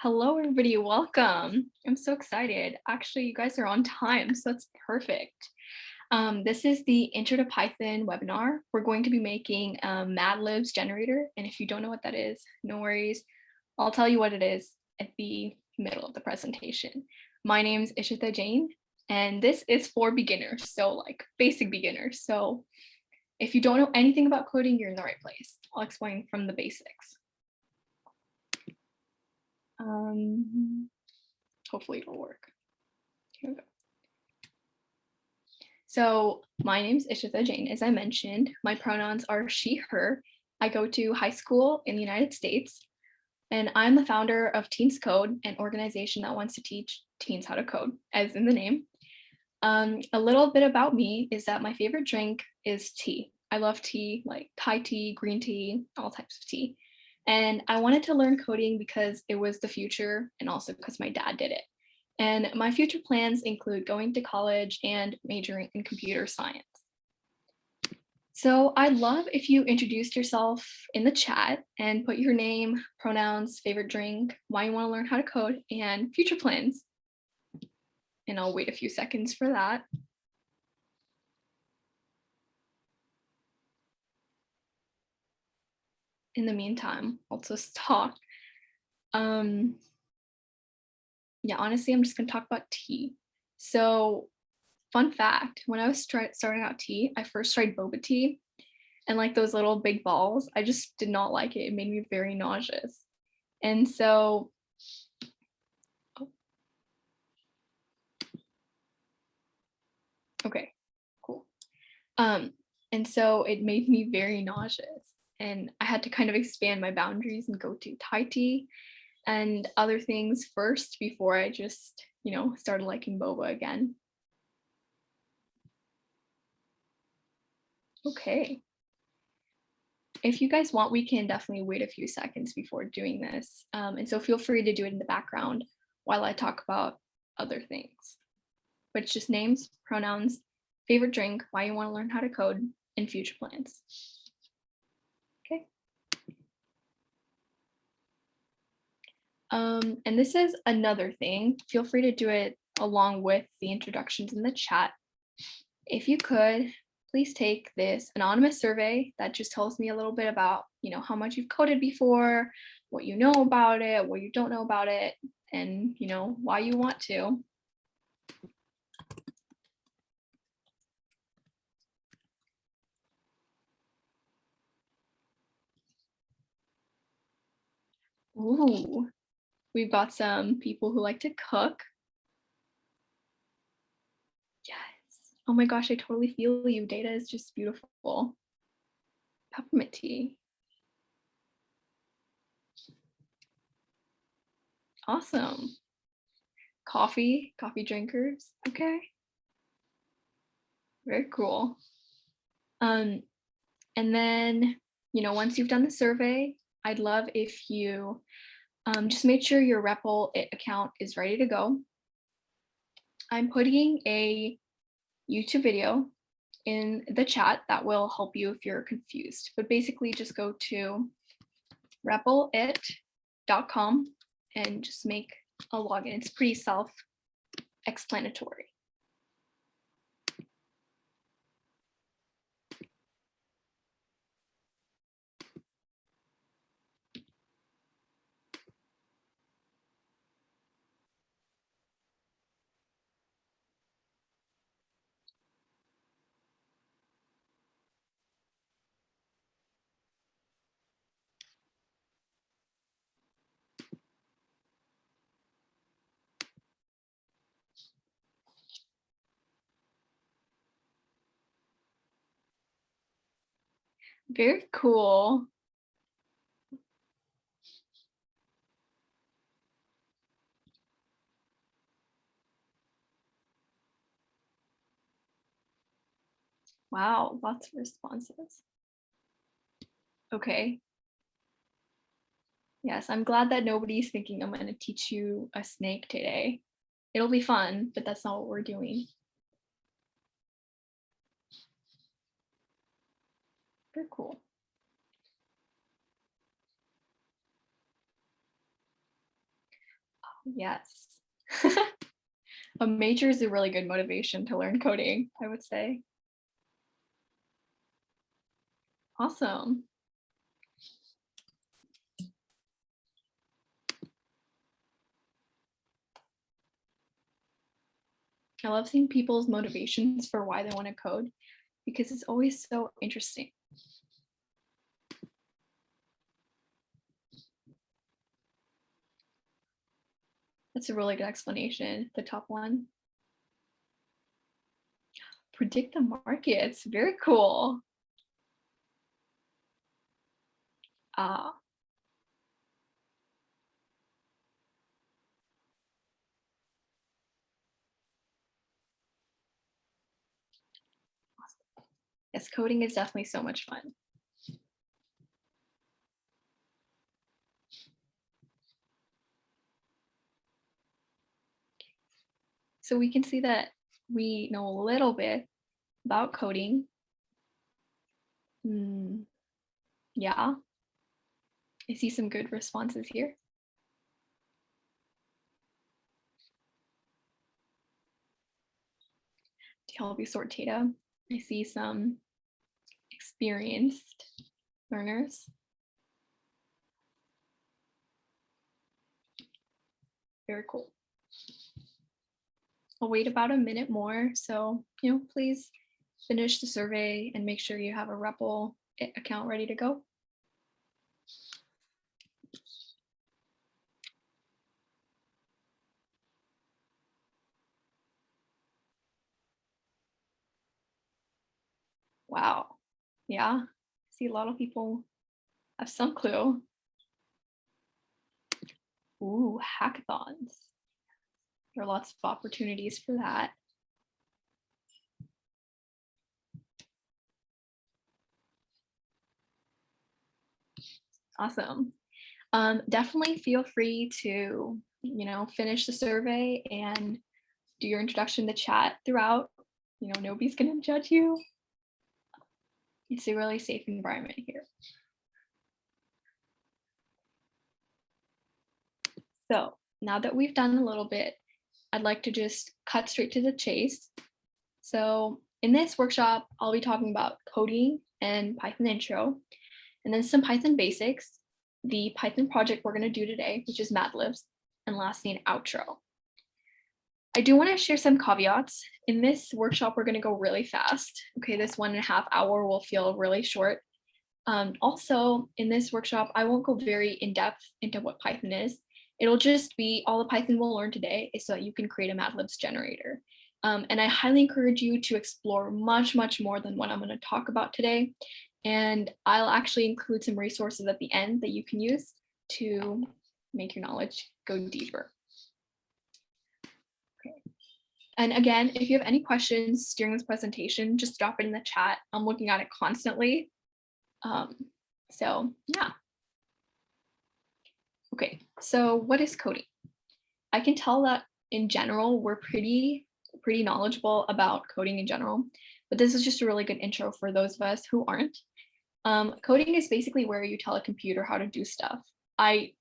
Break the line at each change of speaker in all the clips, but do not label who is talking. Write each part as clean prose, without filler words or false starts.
Hello, everybody. Welcome. I'm so excited. Actually, you guys are on time, so that's perfect. This is the Intro to Python webinar. We're going to be making a Mad Libs generator. And if you don't know what that is, no worries. I'll tell you what it is at the middle of the presentation. My name is Ishita Jain, and this is for beginners, so like basic beginners. So if you don't know anything about coding, you're in the right place. I'll explain from the basics. Hopefully it'll work. Here we go. So my name's Ishita Jain, as I mentioned. My pronouns are she, her. I go to high school in the United States, and I'm the founder of TeensCode, an organization that wants to teach teens how to code, as in the name. A little bit about me is that my favorite drink is tea. I love tea, like Thai tea, green tea, all types of tea. And I wanted to learn coding because it was the future and also because my dad did it. And my future plans include going to college and majoring in computer science. So I'd love if you introduced yourself in the chat and put your name, pronouns, favorite drink, why you want to learn how to code, and future plans. And I'll wait a few seconds for that. In the meantime, I'll just talk. Yeah, honestly, I'm just gonna talk about tea. So fun fact, when I was starting out tea, I first tried boba tea, and like those little big balls, I just did not like it. It made me very nauseous. And so, oh, okay, cool. And so it made me very nauseous, and I had to kind of expand my boundaries and go to Thai tea and other things first before I just, started liking boba again. Okay. If you guys want, we can definitely wait a few seconds before doing this. And so feel free to do it in the background while I talk about other things. But it's just names, pronouns, favorite drink, why you want to learn how to code, and future plans. Okay. And this is another thing. Feel free to do it along with the introductions in the chat. If you could, please take this anonymous survey that just tells me a little bit about, how much you've coded before, what you know about it, what you don't know about it, and, why you want to. Ooh, we've got some people who like to cook. Yes. Oh my gosh, I totally feel you. Data is just beautiful. Peppermint tea. Awesome. Coffee drinkers. Okay. Very cool. And then, once you've done the survey, I'd love if you just make sure your REPL account is ready to go. I'm putting a YouTube video in the chat that will help you if you're confused. But basically just go to replit.com and just make a login. It's pretty self-explanatory. Very cool. Wow, lots of responses. Okay. Yes, I'm glad that nobody's thinking I'm going to teach you a snake today. It'll be fun, but that's not what we're doing. Very cool. Yes. A major is a really good motivation to learn coding, I would say. Awesome. I love seeing people's motivations for why they want to code because it's always so interesting. That's a really good explanation, the top one. Predict the markets, very cool. Ah, yes, coding is definitely so much fun. So we can see that we know a little bit about coding. Yeah, I see some good responses here. To help you sort data, I see some experienced learners. Very cool. I'll wait about a minute more. So, please finish the survey and make sure you have a REPL account ready to go. Wow. Yeah. See a lot of people have some clue. Ooh, hackathons. There are lots of opportunities for that. Awesome. Definitely feel free to, finish the survey and do your introduction to chat throughout. Nobody's going to judge you. It's a really safe environment here. So now that we've done a little bit, I'd like to just cut straight to the chase. So in this workshop, I'll be talking about coding and Python intro, and then some Python basics, the Python project we're going to do today, which is Mad Libs, and lastly, an outro. I do want to share some caveats. In this workshop, we're going to go really fast. Okay, this 1.5 hour will feel really short. Also, in this workshop, I won't go very in depth into what Python is. It'll just be all the Python we'll learn today is so that you can create a Mad Libs generator. And I highly encourage you to explore much, much more than what I'm going to talk about today. And I'll actually include some resources at the end that you can use to make your knowledge go deeper. Okay. And again, if you have any questions during this presentation, just drop it in the chat. I'm looking at it constantly. So yeah. Okay, so what is coding? I can tell that in general, we're pretty knowledgeable about coding in general, but this is just a really good intro for those of us who aren't. Coding is basically where you tell a computer how to do stuff.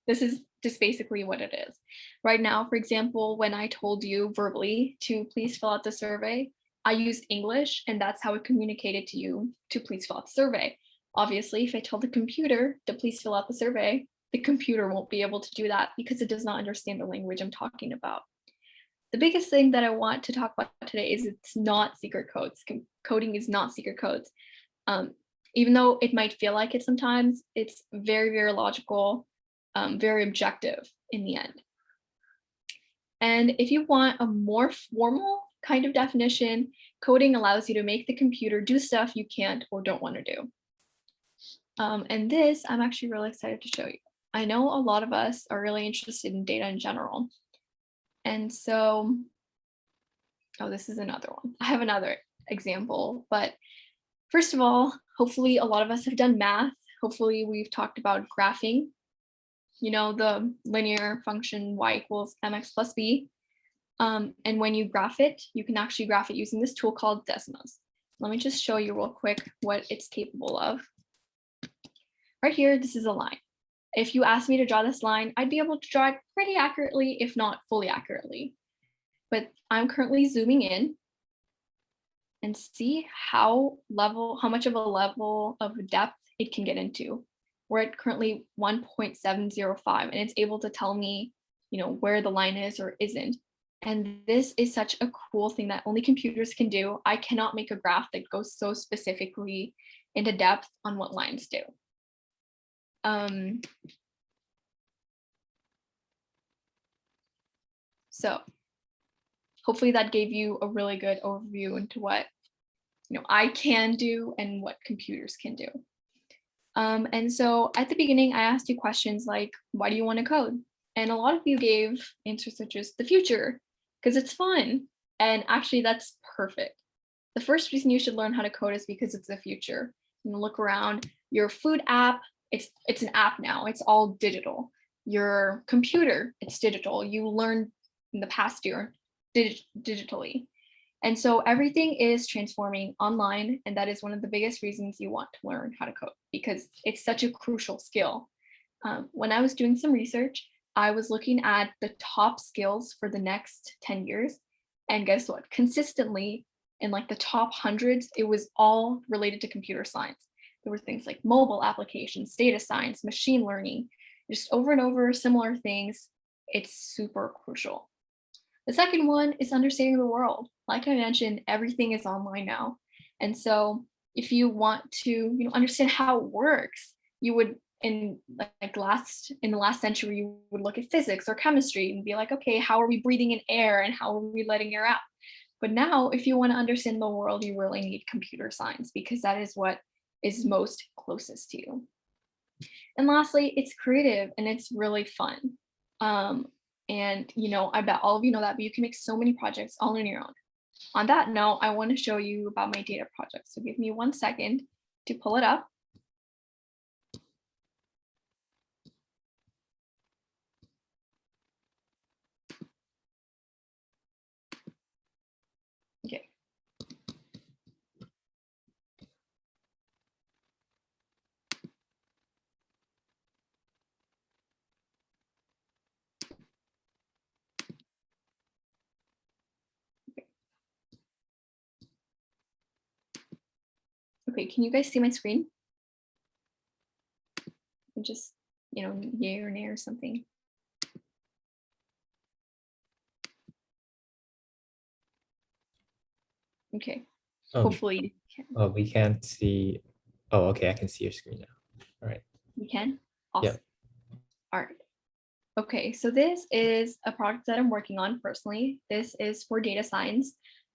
This is just basically what it is. Right now, for example, when I told you verbally to please fill out the survey, I used English and that's how it communicated to you to please fill out the survey. Obviously, if I tell the computer to please fill out the survey, the computer won't be able to do that because it does not understand the language I'm talking about. The biggest thing that I want to talk about today is it's not secret codes. Coding is not secret codes. Even though it might feel like it sometimes, it's very, very logical, very objective in the end. And if you want a more formal kind of definition, coding allows you to make the computer do stuff you can't or don't want to do. And this, I'm actually really excited to show you. I know a lot of us are really interested in data in general. And so, this is another one. I have another example, but first of all, hopefully a lot of us have done math. Hopefully we've talked about graphing, the linear function y equals mx plus b. And when you graph it, you can actually graph it using this tool called Desmos. Let me just show you real quick what it's capable of. Right here, this is a line. If you asked me to draw this line, I'd be able to draw it pretty accurately, if not fully accurately. But I'm currently zooming in and see how much of a level of depth it can get into. We're at currently 1.705, and it's able to tell me, where the line is or isn't. And this is such a cool thing that only computers can do. I cannot make a graph that goes so specifically into depth on what lines do. So hopefully that gave you a really good overview into what I can do and what computers can do. And so at the beginning, I asked you questions like, why do you want to code? And a lot of you gave answers such as the future, because it's fun. And actually, that's perfect. The first reason you should learn how to code is because it's the future. Look around your food app, it's an app now, it's all digital. Your computer, it's digital. You learned in the past year digitally. And so everything is transforming online, and that is one of the biggest reasons you want to learn how to code, because it's such a crucial skill. When I was doing some research, I was looking at the top skills for the next 10 years, and guess what? Consistently, in like the top hundreds, it was all related to computer science. There were things like mobile applications, data science, machine learning, just over and over similar things. It's super crucial. The second one is understanding the world. Like I mentioned, everything is online now. And so if you want to, understand how it works, you would in the last century, you would look at physics or chemistry and be like, okay, how are we breathing in air and how are we letting air out? But now if you want to understand the world, you really need computer science, because that is what is most closest to you. And lastly, it's creative and it's really fun. And I bet all of you know that, but you can make so many projects all on your own. On that note, I want to show you about my data project. So give me 1 second to pull it up. Okay. Okay, can you guys see my screen? Just, yay or nay or something. Okay, hopefully you can.
Oh, we can't see. Oh, okay, I can see your screen now. All right.
You can? Awesome.
Yep.
All right. Okay, so this is a project that I'm working on personally. This is for data science.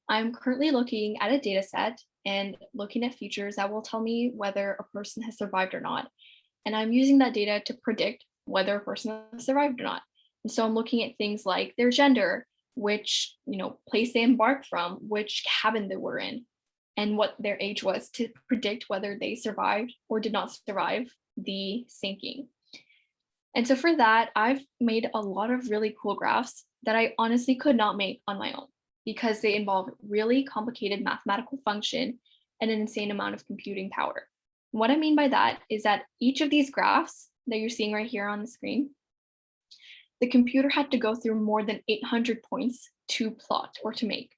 I'm currently looking at a data set and looking at features that will tell me whether a person has survived or not. And I'm using that data to predict whether a person has survived or not. And so I'm looking at things like their gender, which, place they embarked from, which cabin they were in, and what their age was, to predict whether they survived or did not survive the sinking. And so for that, I've made a lot of really cool graphs that I honestly could not make on my own, because they involve really complicated mathematical function and an insane amount of computing power. What I mean by that is that each of these graphs that you're seeing right here on the screen, the computer had to go through more than 800 points to plot or to make.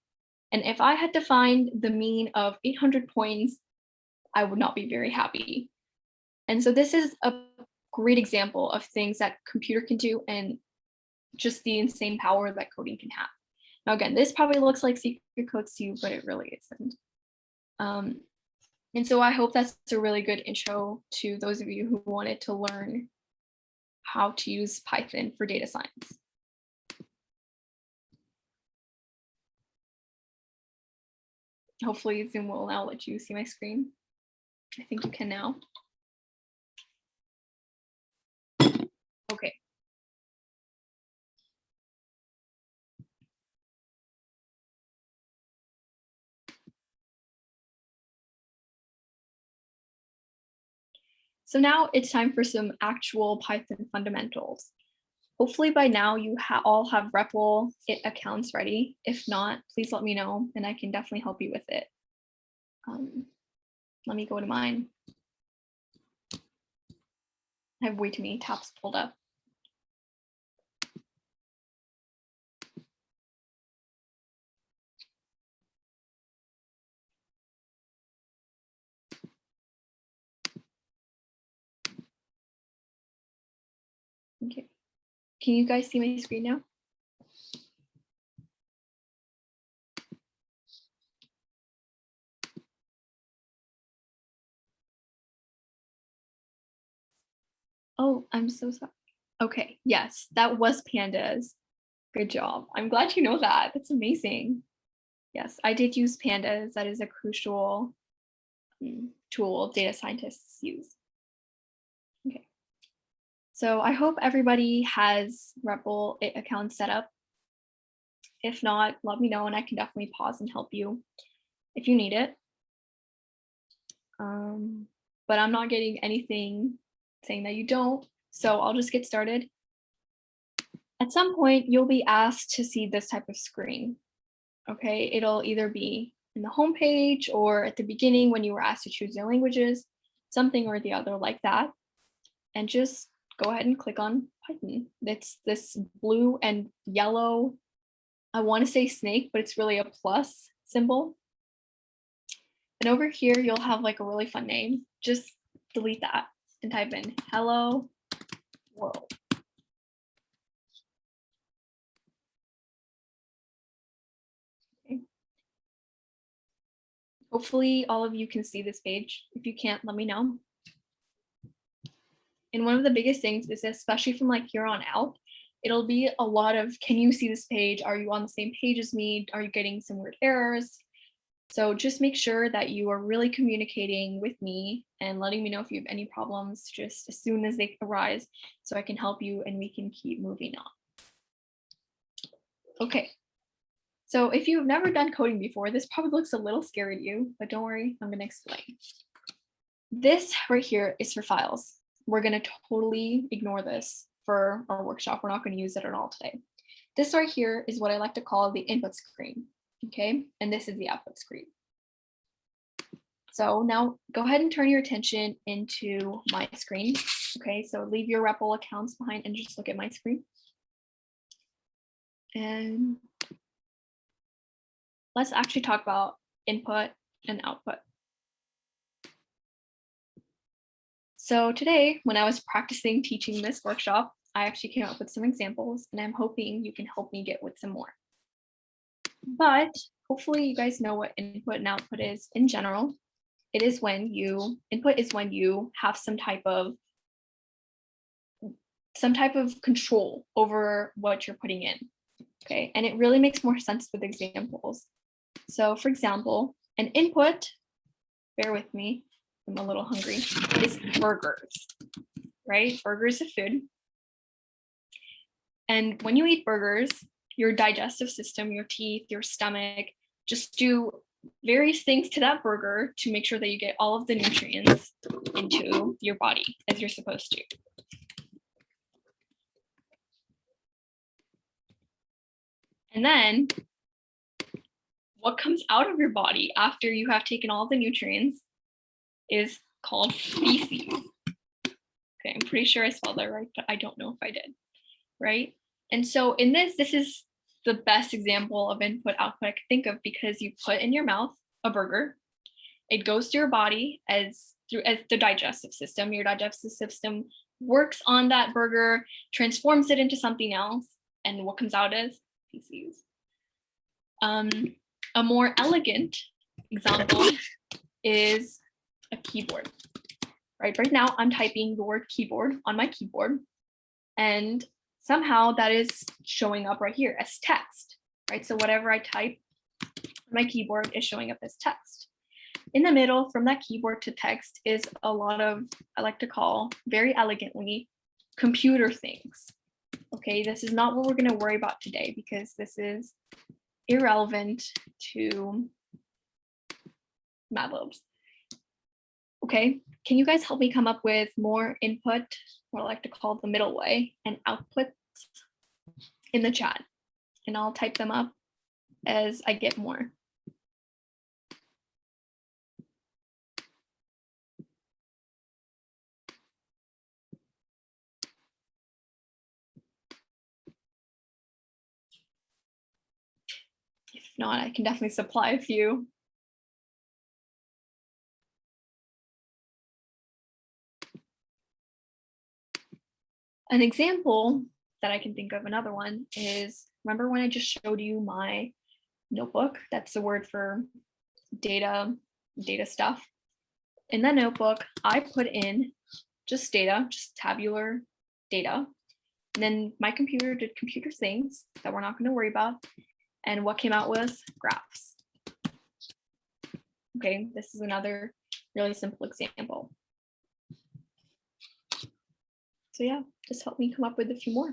And if I had to find the mean of 800 points, I would not be very happy. And so this is a great example of things that computer can do and just the insane power that coding can have. Now, again, this probably looks like secret codes to you, but it really isn't. And so I hope that's a really good intro to those of you who wanted to learn how to use Python for data science. Hopefully Zoom will now let you see my screen. I think you can now. Okay. So now it's time for some actual Python fundamentals. Hopefully by now you all have REPL accounts ready. If not, please let me know and I can definitely help you with it. Let me go to mine. I have way too many tabs pulled up. Okay. Can you guys see my screen now? Oh, I'm so sorry. Okay, yes, that was pandas. Good job. I'm glad you know that. That's amazing. Yes, I did use pandas. That is a crucial tool data scientists use. Okay. So I hope everybody has REPL accounts set up. If not, let me know and I can definitely pause and help you if you need it. But I'm not getting anything saying that you don't, so I'll just get started. At some point, you'll be asked to see this type of screen. Okay, it'll either be in the home page or at the beginning when you were asked to choose your languages, something or the other like that. And just go ahead and click on Python. It's this blue and yellow, I want to say snake, but it's really a plus symbol. And over here, you'll have like a really fun name. Just delete that and type in hello world. Okay. Hopefully all of you can see this page. If you can't, let me know. And one of the biggest things is, especially from like here on out, it'll be a lot of, can you see this page? Are you on the same page as me? Are you getting some weird errors? So just make sure that you are really communicating with me and letting me know if you have any problems just as soon as they arise so I can help you and we can keep moving on. Okay, so if you've never done coding before, this probably looks a little scary to you, but don't worry, I'm gonna explain. This right here is for files. We're gonna totally ignore this for our workshop. We're not gonna use it at all today. This right here is what I like to call the input screen, okay? And this is the output screen. So now go ahead and turn your attention into my screen, okay? So leave your REPL accounts behind and just look at my screen. And let's actually talk about input and output. So today, when I was practicing teaching this workshop, I actually came up with some examples and I'm hoping you can help me get with some more. But hopefully you guys know what input and output is in general. It is when you, input is when you have some type of control over what you're putting in, okay? And it really makes more sense with examples. So for example, an input, bear with me, I'm a little hungry, is burgers, right? Burgers are food. And when you eat burgers, your digestive system, your teeth, your stomach, just do various things to that burger to make sure that you get all of the nutrients into your body as you're supposed to. And then what comes out of your body after you have taken all the nutrients is called feces. Okay, I'm pretty sure I spelled that right, but I don't know if I did, right? And so in this is the best example of input output I could think of, because you put in your mouth a burger, it goes to your body as the digestive system. Your digestive system works on that burger, transforms it into something else, and what comes out is feces. A more elegant example is a keyboard. Right now I'm typing the word keyboard on my keyboard, and somehow that is showing up right here as text, right? So whatever I type on my keyboard is showing up as text. In the middle from that keyboard to text is a lot of, I like to call very elegantly, computer things. Okay, this is not what we're going to worry about today because this is irrelevant to Mad Libs. Okay, can you guys help me come up with more input, what I like to call the middle way, and outputs in the chat? And I'll type them up as I get more. not, I can definitely supply a few. An example that I can think of, another one is, remember when I just showed you my notebook? That's the word for data stuff. In that notebook, I put in just data, just tabular data. And then my computer did computer things that we're not going to worry about. And what came out was graphs. Okay, this is another really simple example. So yeah, just help me come up with a few more.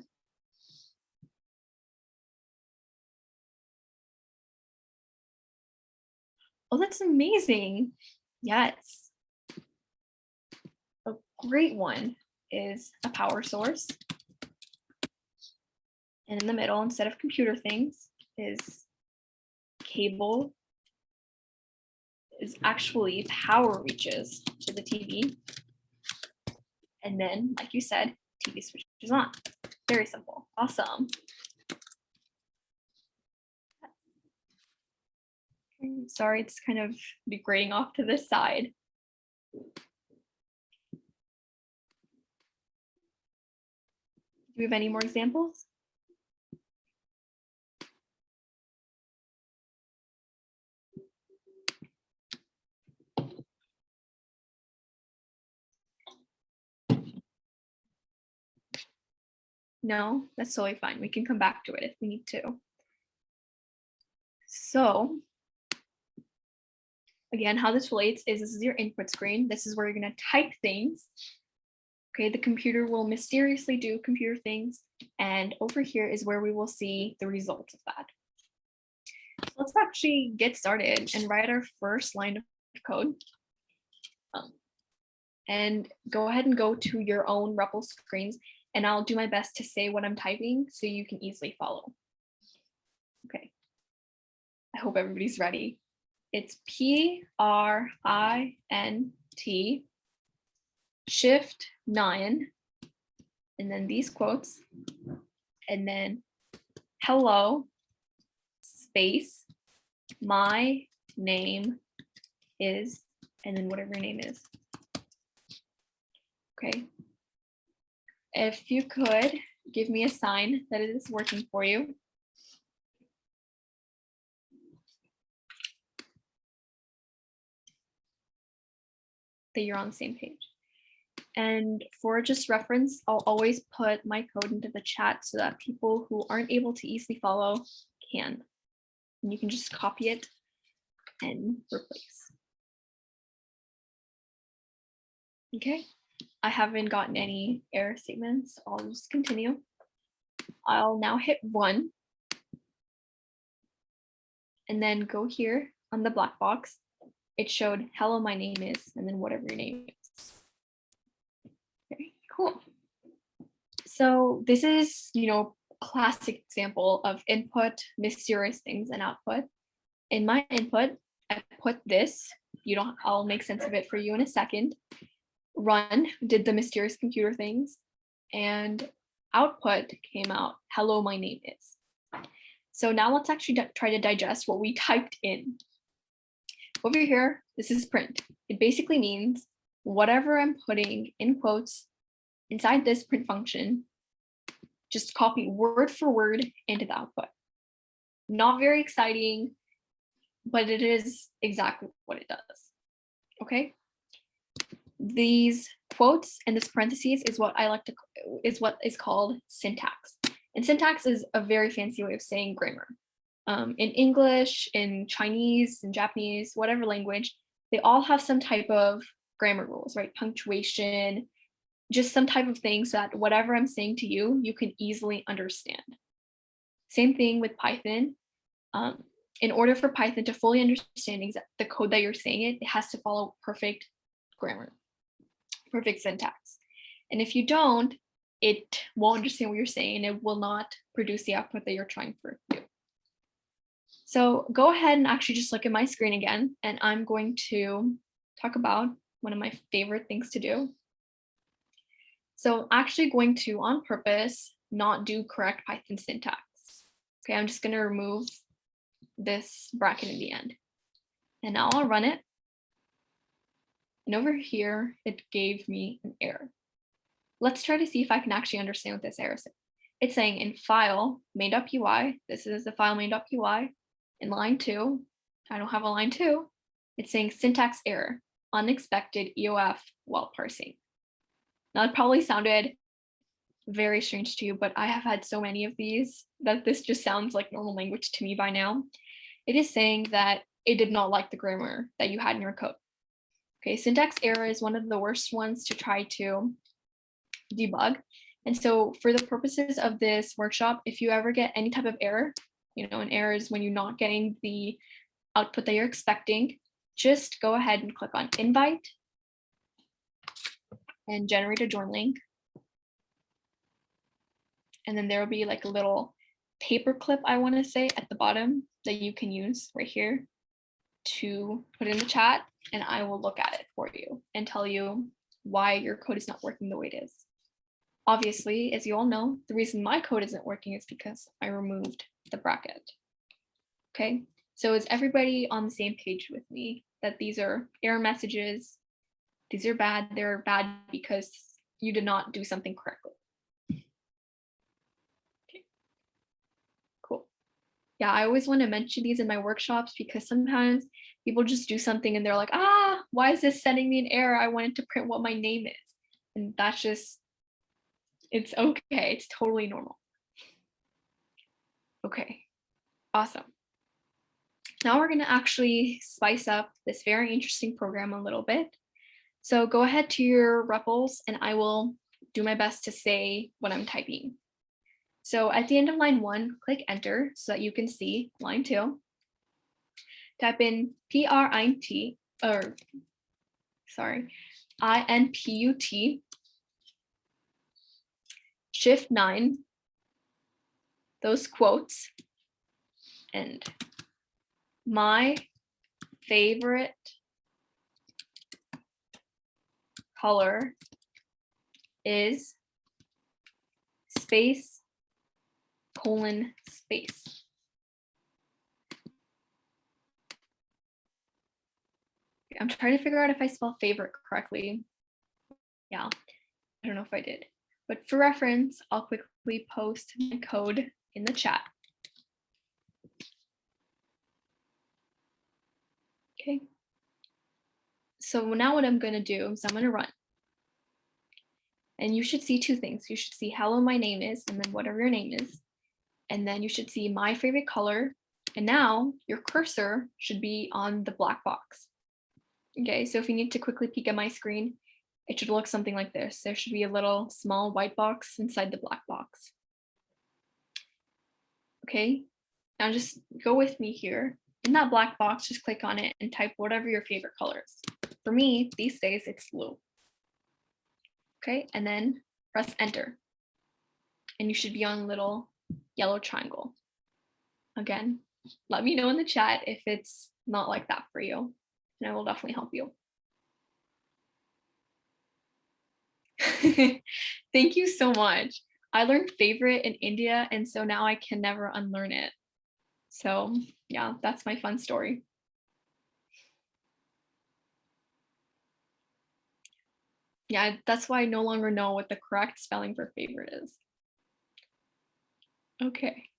Oh, that's amazing. Yes. A great one is a power source. And in the middle, instead of computer things, is cable, is actually power reaches to the TV. And then, like you said, TV switches on. Very simple. Awesome. Sorry, it's kind of degrading off to this side. Do we have any more examples? No, that's totally fine. We can come back to it if we need to. So again, how this relates is this is your input screen. This is where you're going to type things. Okay, the computer will mysteriously do computer things. And over here is where we will see the results of that. So let's actually get started and write our first line of code. And go ahead and go to your own REPL screens, and I'll do my best to say what I'm typing so you can easily follow. Okay, I hope everybody's ready. It's PRINT shift 9, and then these quotes, and then hello space my name is, and then whatever your name is. Okay. If you could give me a sign that it is working for you. That you're on the same page. And for just reference, I'll always put my code into the chat so that people who aren't able to easily follow can. And you can just copy it and replace. Okay, I haven't gotten any error statements. I'll just continue. I'll now hit run. And then go here on the black box. It showed hello, my name is, and then whatever your name is. Okay, cool. So this is, classic example of input, mysterious things, and output. In my input, I put this. I'll make sense of it for you in a second. Run did the mysterious computer things, and output came out, hello, my name is. So now let's actually try to digest what we typed in. Over here, this is print. It basically means whatever I'm putting in quotes inside this print function, just copy word for word into the output. Not very exciting, but it is exactly what it does. Okay. These quotes and this parentheses is what what is called syntax. And syntax is a very fancy way of saying grammar. In English, in Chinese, in Japanese, whatever language, they all have some type of grammar rules, right? Punctuation, just some type of thing so that whatever I'm saying to you, you can easily understand. Same thing with Python. In order for Python to fully understand the code that you're saying, it has to follow perfect grammar, perfect syntax. And if you don't, it won't understand what you're saying. It will not produce the output that you're trying to do. So go ahead and actually just look at my screen again, and I'm going to talk about one of my favorite things to do. So I'm actually going to, on purpose, not do correct Python syntax. Okay, I'm just going to remove this bracket in the end. And now I'll run it. And over here, it gave me an error. Let's try to see if I can actually understand what this error is. It's saying in file main.py, this is the file main.py, in line 2, I don't have a line 2, it's saying syntax error, unexpected EOF while parsing. Now it probably sounded very strange to you, but I have had so many of these that this just sounds like normal language to me by now. It is saying that it did not like the grammar that you had in your code. Okay, syntax error is one of the worst ones to try to debug. And so for the purposes of this workshop, if you ever get any type of error, an error is when you're not getting the output that you're expecting, just go ahead and click on invite and generate a join link. And then there will be like a little paperclip, I want to say, at the bottom that you can use right here to put in the chat, and I will look at it for you and tell you why your code is not working the way it is. Obviously, as you all know, the reason my code isn't working is because I removed the bracket. Okay, so is everybody on the same page with me that these are error messages? These are bad. They're bad because you did not do something correctly. Okay, cool. Yeah, I always want to mention these in my workshops because sometimes people just do something and they're like, why is this sending me an error? I wanted to print what my name is. And that's just, it's okay. It's totally normal. Okay, awesome. Now we're going to actually spice up this very interesting program a little bit. So go ahead to your REPLs and I will do my best to say what I'm typing. So at the end of line 1, click enter so that you can see line 2. Type in INPUT, shift 9, those quotes, and my favorite color is space, colon, space. I'm trying to figure out if I spell favorite correctly. Yeah, I don't know if I did. But for reference, I'll quickly post my code in the chat. Okay. So now what I'm going to do is I'm going to run. And you should see 2 things. You should see hello, my name is, and then whatever your name is. And then you should see my favorite color. And now your cursor should be on the black box. Okay, so if you need to quickly peek at my screen, it should look something like this. There should be a little small white box inside the black box. Okay, now just go with me here. In that black box, just click on it and type whatever your favorite color is. For me, these days, it's blue. Okay, and then press enter. And you should be on a little yellow triangle. Again, let me know in the chat if it's not like that for you, and I will definitely help you. Thank you so much. I learned favorite in India, and so now I can never unlearn it. So yeah, that's my fun story. Yeah, that's why I no longer know what the correct spelling for favorite is. Okay.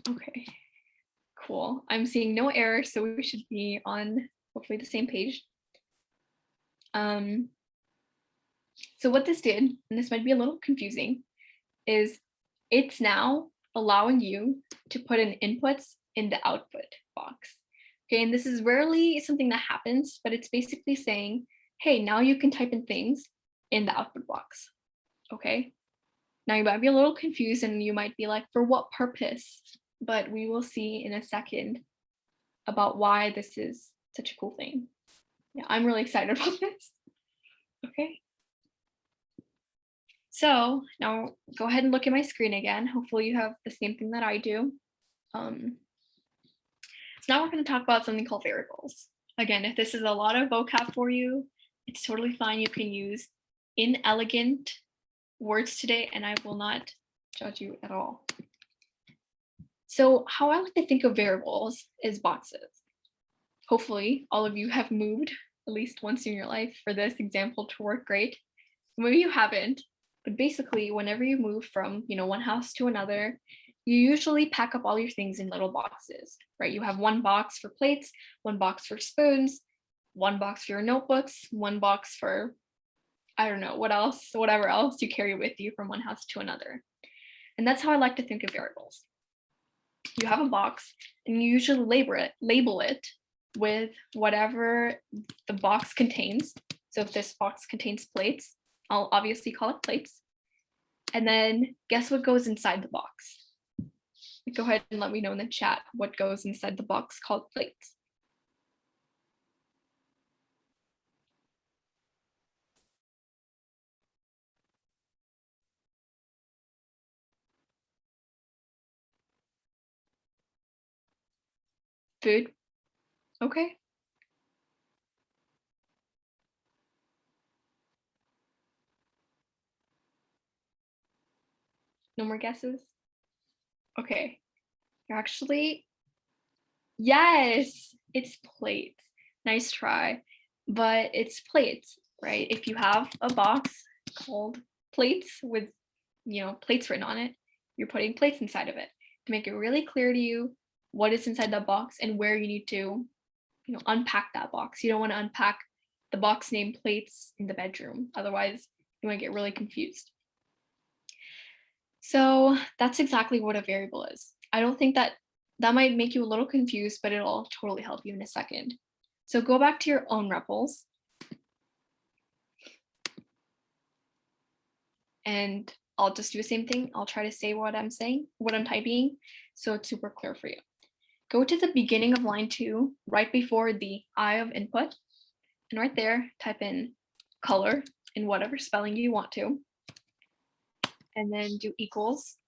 Okay, cool. I'm seeing no error, so we should be on hopefully the same page. So what this did, and this might be a little confusing, is it's now allowing you to put in inputs in the output box. Okay, and this is rarely something that happens, but it's basically saying, hey, now you can type in things in the output box. Okay, now you might be a little confused and you might be like, for what purpose? But we will see in a second about why this is such a cool thing. Yeah, I'm really excited about this. Okay. So now go ahead and look at my screen again. Hopefully you have the same thing that I do. So now we're going to talk about something called variables. Again, if this is a lot of vocab for you, it's totally fine. You can use inelegant words today, and I will not judge you at all. So how I like to think of variables is boxes. Hopefully, all of you have moved at least once in your life for this example to work great. Maybe you haven't, but basically, whenever you move from, one house to another, you usually pack up all your things in little boxes, right? You have one box for plates, one box for spoons, one box for your notebooks, one box for, I don't know, what else, whatever else you carry with you from one house to another. And that's how I like to think of variables. You have a box and you usually label it with whatever the box contains. So if this box contains plates, I'll obviously call it plates. And then guess what goes inside the box? Go ahead and let me know in the chat what goes inside the box called plates. Food? Okay. No more guesses? Okay. You're actually, yes, it's plates. Nice try. But it's plates, right? If you have a box called plates with, plates written on it, you're putting plates inside of it to make it really clear to you what is inside that box and where you need to, unpack that box. You don't want to unpack the box named plates in the bedroom. Otherwise, you might get really confused. So that's exactly what a variable is. I don't think that might make you a little confused, but it'll totally help you in a second. So go back to your own REPLs. And I'll just do the same thing. I'll try to say what I'm saying, what I'm typing, so it's super clear for you. Go to the beginning of line 2, right before the I of input. And right there, type in color in whatever spelling you want to. And then do equals.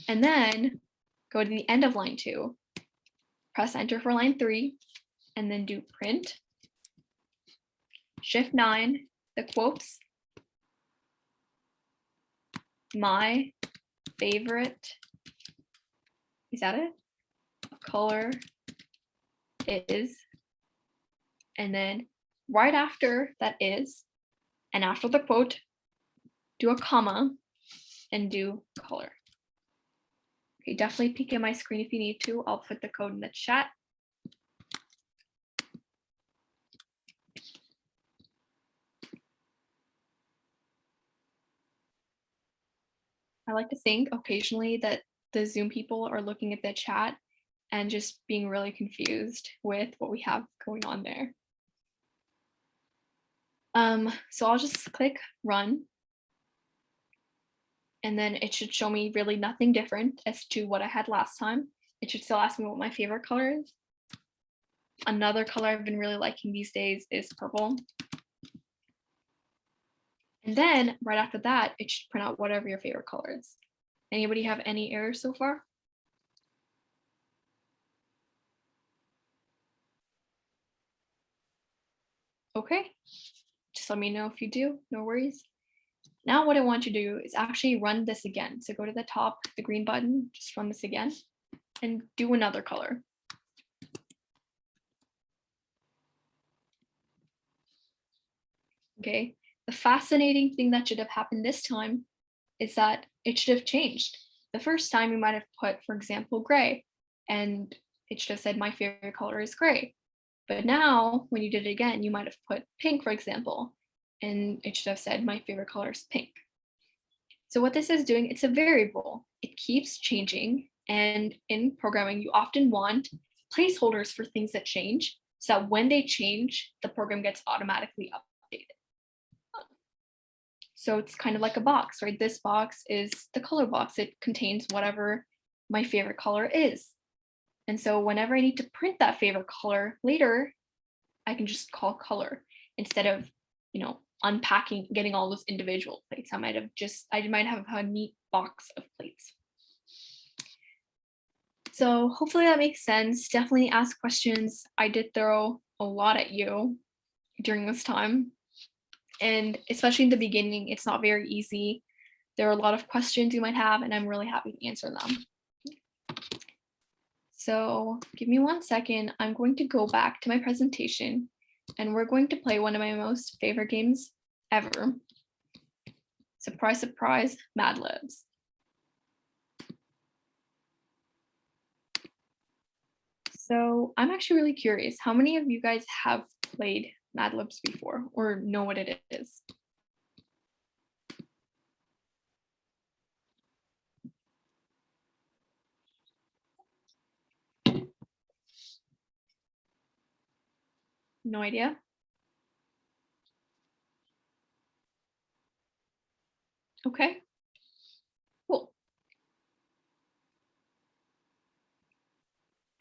And then go to the end of line 2, press enter for line 3, and then do print, shift 9, the quotes, my favorite, is that it? Color is, and then right after that is, and after the quote, do a comma and do color. Okay, definitely peek at my screen if you need to. I'll put the code in the chat. I like to think occasionally that the Zoom people are looking at the chat and just being really confused with what we have going on there. So I'll just click run. And then it should show me really nothing different as to what I had last time. It should still ask me what my favorite color is. Another color I've been really liking these days is purple. And then right after that, it should print out whatever your favorite color is. Anybody have any errors so far? Okay, just let me know if you do, no worries. Now what I want you to do is actually run this again. So go to the top, the green button, just run this again and do another color. Okay, the fascinating thing that should have happened this time is that it should have changed. The first time you might have put, for example, gray, and it should have said my favorite color is gray. But now when you did it again, you might have put pink, for example, and it should have said my favorite color is pink. So what this is doing, it's a variable. It keeps changing. And in programming, you often want placeholders for things that change so that when they change, the program gets automatically updated. So it's kind of like a box, right? This box is the color box. It contains whatever my favorite color is. And so whenever I need to print that favorite color later, I can just call color instead of, unpacking, getting all those individual plates. I might have a neat box of plates. So hopefully that makes sense. Definitely ask questions. I did throw a lot at you during this time. And especially in the beginning, it's not very easy. There are a lot of questions you might have, and I'm really happy to answer them. So give me 1 second. I'm going to go back to my presentation and we're going to play one of my most favorite games ever. Surprise, surprise, Mad Libs. So I'm actually really curious, how many of you guys have played Mad Libs before or know what it is? No idea? Okay, cool.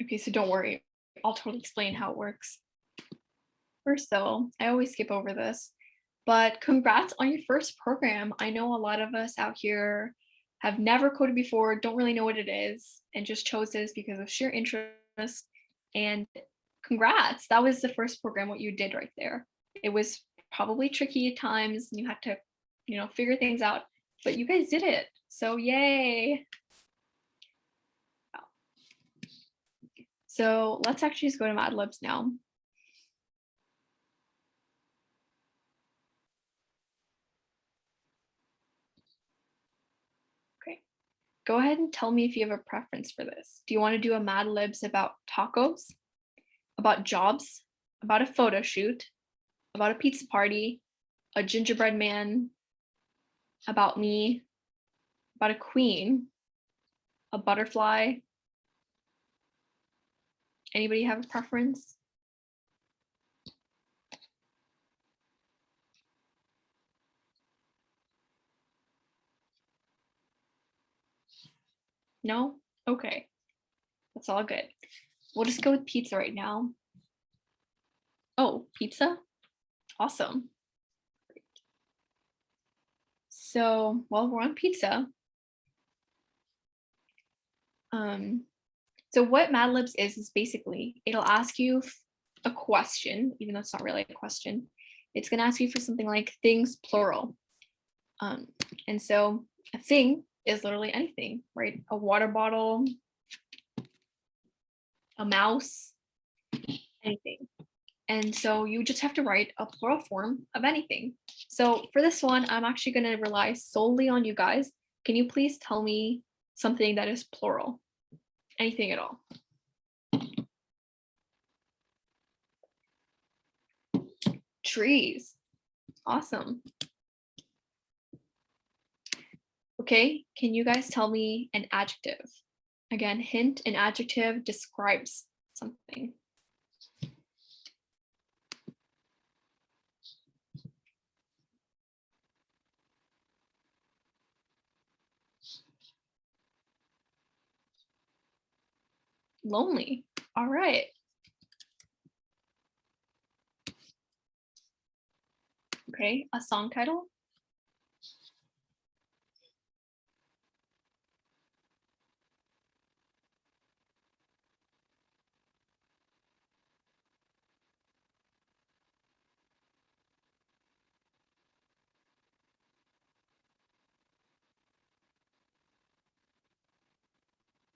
Okay, so don't worry. I'll totally explain how it works. First though, I always skip over this, but congrats on your first program. I know a lot of us out here have never coded before, don't really know what it is, and just chose this because of sheer interest. And congrats, that was the first program, what you did right there. It was probably tricky at times, and you had to, figure things out, but you guys did it. So yay. So let's actually just go to Mad Libs now. Okay. Go ahead and tell me if you have a preference for this. Do you want to do a Mad Libs about tacos, about jobs, about a photo shoot, about a pizza party, a gingerbread man, about me, about a queen, a butterfly? Anybody have a preference? No? Okay, that's all good. We'll just go with pizza right now. Oh, pizza? Awesome. So while we're on pizza, so what Mad Libs is basically, it'll ask you a question, even though it's not really a question. It's gonna ask you for something like things plural. And so a thing is literally anything, right? A water bottle, a mouse, anything. And so you just have to write a plural form of anything. So for this one, I'm actually going to rely solely on you guys. Can you please tell me something that is plural? Anything at all? Trees. Awesome. Okay, can you guys tell me an adjective? Again, hint, an adjective describes something. Lonely. All right. Okay, a song title?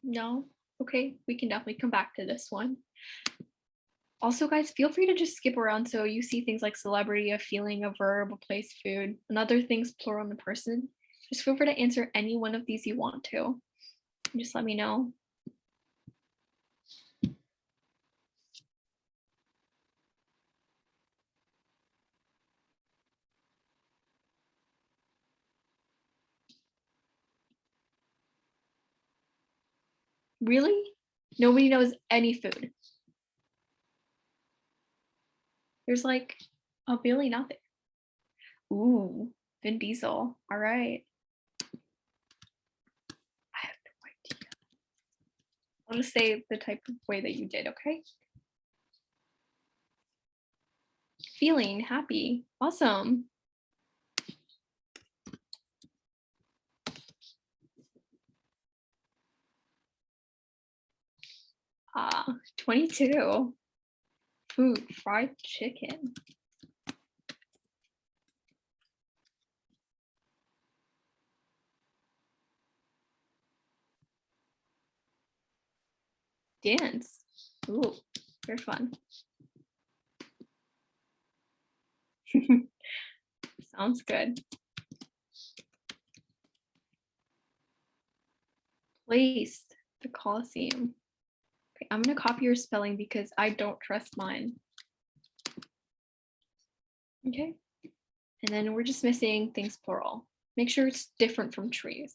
No? Okay, we can definitely come back to this one. Also, guys, feel free to just skip around so you see things like celebrity, a feeling, a verb, a place, food, and other things plural in the person. Just feel free to answer any one of these you want to. Just let me know. Really? Nobody knows any food. There's like a billion out there. Ooh, Vin Diesel. All right. I have no idea. I'll just say the type of way that you did, okay? Feeling happy. Awesome. 22. Food, fried chicken. Dance. Ooh, very fun. Sounds good. Place, the Colosseum. Okay, I'm gonna copy your spelling because I don't trust mine. Okay, and then we're just missing things plural. Make sure it's different from trees.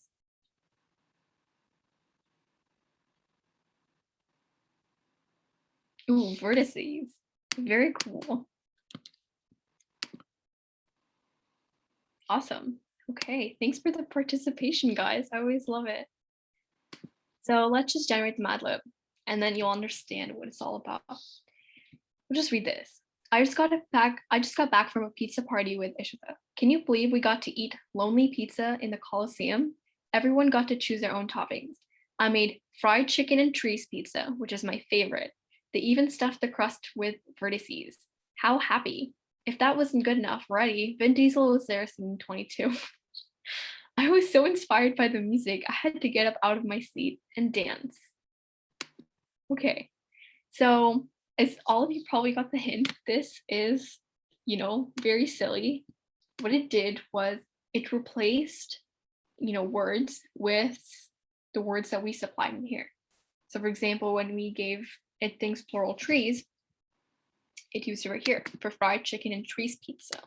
Ooh, vertices. Very cool. Awesome. Okay, thanks for the participation, guys. I always love it. So let's just generate the Mad Lib, and then you'll understand what it's all about. We'll just read this. I just got back from a pizza party with Ishita. Can you believe we got to eat lonely pizza in the Colosseum? Everyone got to choose their own toppings. I made fried chicken and trees pizza, which is my favorite. They even stuffed the crust with vertices. How happy. If that wasn't good enough already, Vin Diesel was there singing 22. I was so inspired by the music, I had to get up out of my seat and dance. Okay, so as all of you probably got the hint, this is, very silly. What it did was it replaced, words with the words that we supplied in here. So for example, when we gave it things plural trees, it used it right here for fried chicken and trees pizza.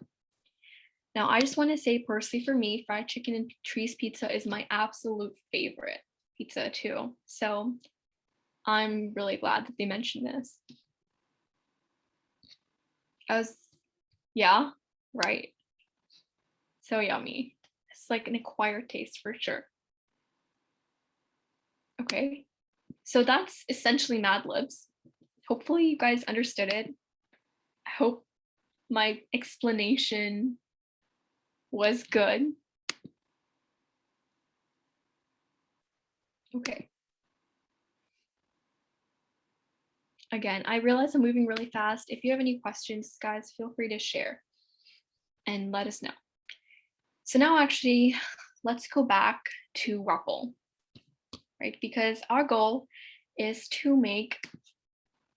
Now, I just want to say personally for me, fried chicken and trees pizza is my absolute favorite pizza too. So I'm really glad that they mentioned this. Yeah, right. So yummy. It's like an acquired taste for sure. Okay, so that's essentially Mad Libs. Hopefully you guys understood it. I hope my explanation was good. Okay. Again, I realize I'm moving really fast. If you have any questions, guys, feel free to share and let us know. So now actually, let's go back to RUPL, right? Because our goal is to make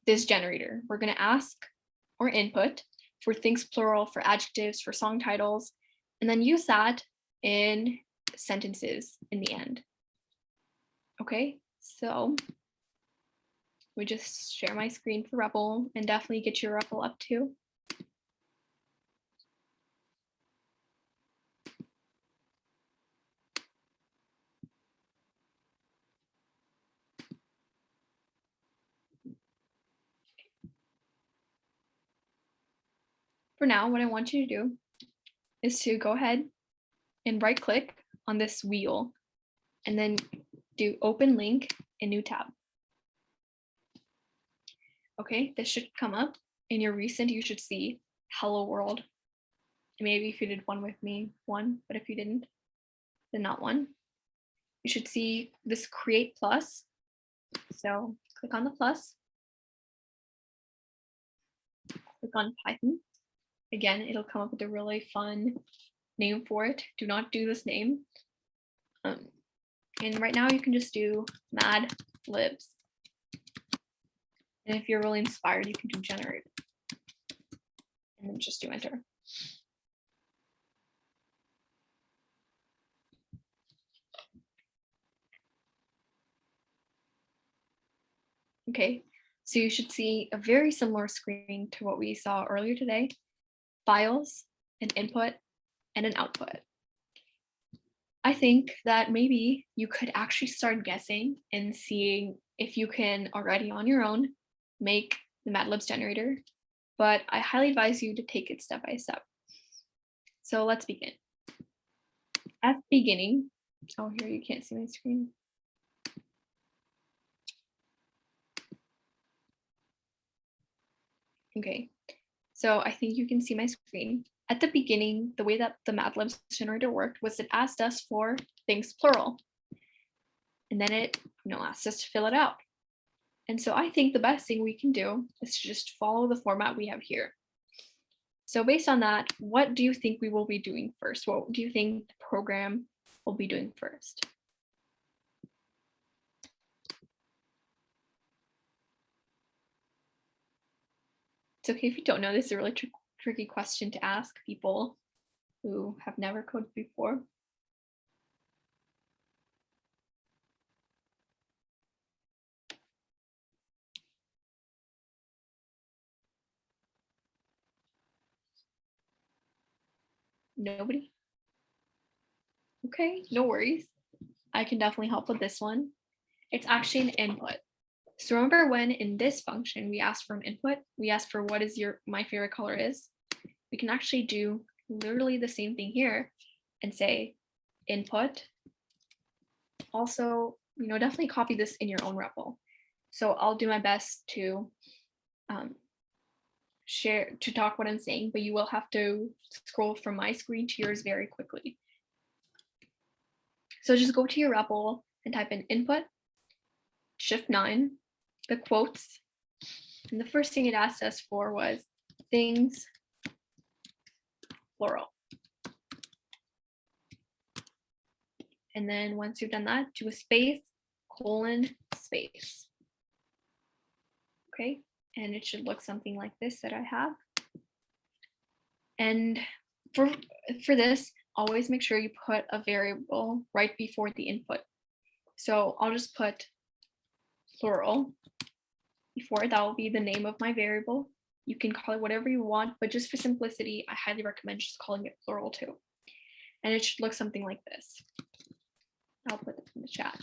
this generator. We're going to ask or input for things plural, for adjectives, for song titles, and then use that in sentences in the end. Okay, so we just share my screen for RUPL and definitely get your RUPL up too. For now, what I want you to do is to go ahead and right click on this wheel and then do open link in new tab. Okay, this should come up. In your recent, you should see hello world. Maybe if you did one with me, one, but if you didn't, then not one. You should see this create plus. So click on the plus, click on Python. Again, it'll come up with a really fun name for it. Do not do this name. And right now you can just do Mad Libs. And if you're really inspired, you can do generate. And then just do enter. Okay, so you should see a very similar screen to what we saw earlier today. Files, an input, and an output. I think that maybe you could actually start guessing and seeing if you can already on your own make the Mad Libs generator, but I highly advise you to take it step by step. So let's begin. At the beginning, oh, here you can't see my screen. Okay, so I think you can see my screen. At the beginning, the way that the Mad Libs generator worked was it asked us for things plural. And then it asked us to fill it out. And so I think the best thing we can do is to just follow the format we have here. So based on that, what do you think we will be doing first? What do you think the program will be doing first? It's okay if you don't know. This is a really tricky question to ask people who have never coded before. Nobody? Okay, no worries. I can definitely help with this one. It's actually an input. So remember when in this function we asked for an input, we asked for what is my favorite color is. We can actually do literally the same thing here and say input. Also, definitely copy this in your own REPL. So I'll do my best to talk what I'm saying, but you will have to scroll from my screen to yours very quickly. So just go to your REPL and type in input, shift 9, the quotes, and the first thing it asked us for was things, plural. And then once you've done that, do a space, colon, space. Okay, and it should look something like this that I have. And for this, always make sure you put a variable right before the input. So I'll just put plural before. That will be the name of my variable. You can call it whatever you want, but just for simplicity, I highly recommend just calling it plural too. And it should look something like this. I'll put it in the chat.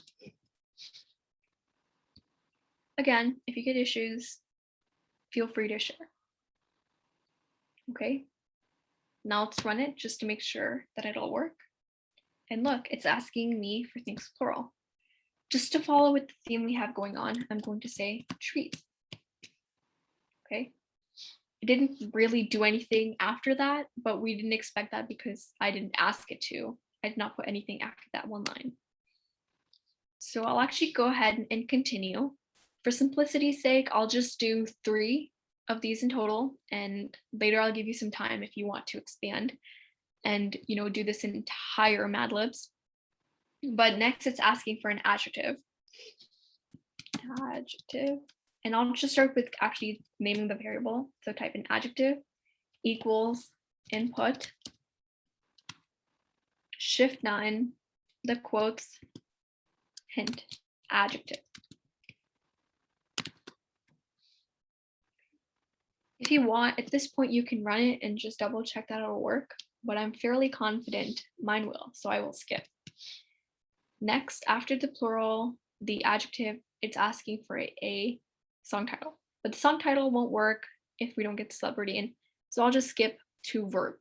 Again, if you get issues, feel free to share. Okay, now let's run it just to make sure that it'll work. And look, it's asking me for things plural. Just to follow with the theme we have going on, I'm going to say trees. Okay, it didn't really do anything after that, but we didn't expect that because I didn't ask it to. I did not put anything after that one line. So I'll actually go ahead and continue. For simplicity's sake, I'll just do 3 of these in total, and later I'll give you some time if you want to expand and do this entire Mad Libs. But next it's asking for an adjective. And I'll just start with actually naming the variable. So type in adjective equals input, shift 9, the quotes, hint, adjective. If you want, at this point, you can run it and just double check that it'll work, but I'm fairly confident mine will, so I will skip. Next, after the plural, the adjective, it's asking for a song title, but the song title won't work if we don't get celebrity in, so I'll just skip to verb.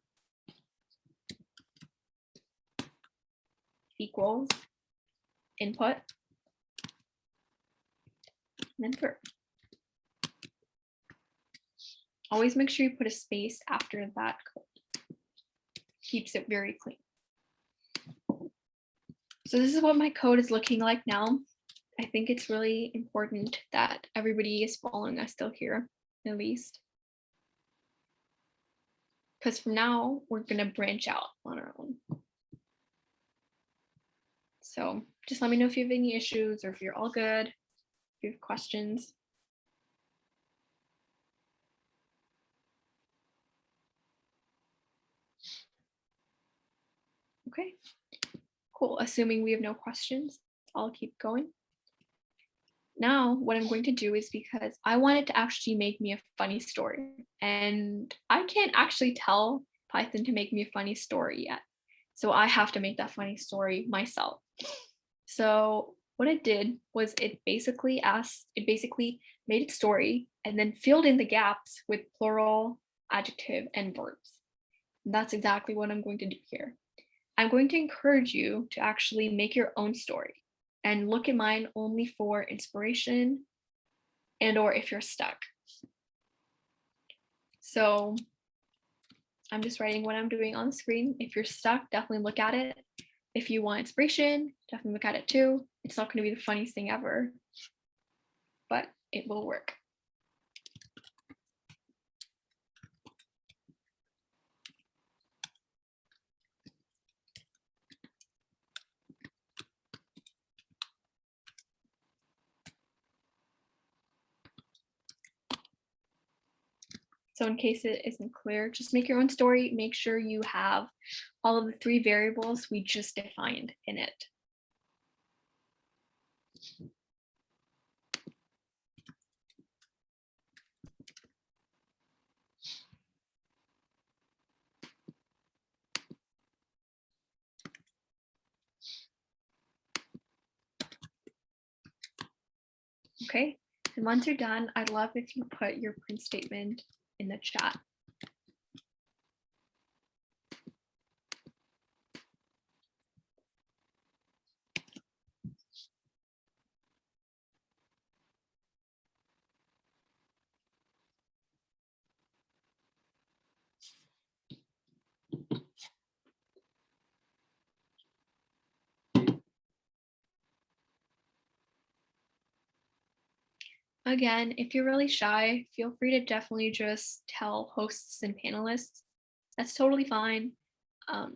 Equals input, and then verb. Always make sure you put a space after that code. Keeps it very clean. So this is what my code is looking like now. I think it's really important that everybody is following us still here, at least. Because from now, we're going to branch out on our own. So just let me know if you have any issues or if you're all good, if you have questions. Okay, cool. Assuming we have no questions, I'll keep going. Now, what I'm going to do is because I want it to actually make me a funny story, and I can't actually tell Python to make me a funny story yet. So I have to make that funny story myself. So what it did was it basically made its story and then filled in the gaps with plural, adjective, and verbs. And that's exactly what I'm going to do here. I'm going to encourage you to actually make your own story and look at mine only for inspiration and or if you're stuck. So I'm just writing what I'm doing on the screen. If you're stuck, definitely look at it. If you want inspiration, definitely look at it too. It's not going to be the funniest thing ever, but it will work. So in case it isn't clear, just make your own story. Make sure you have all of the 3 variables we just defined in it. Okay, and once you're done, I'd love if you put your print statement in the chat. Again, if you're really shy, feel free to definitely just tell hosts and panelists. That's totally fine. Um,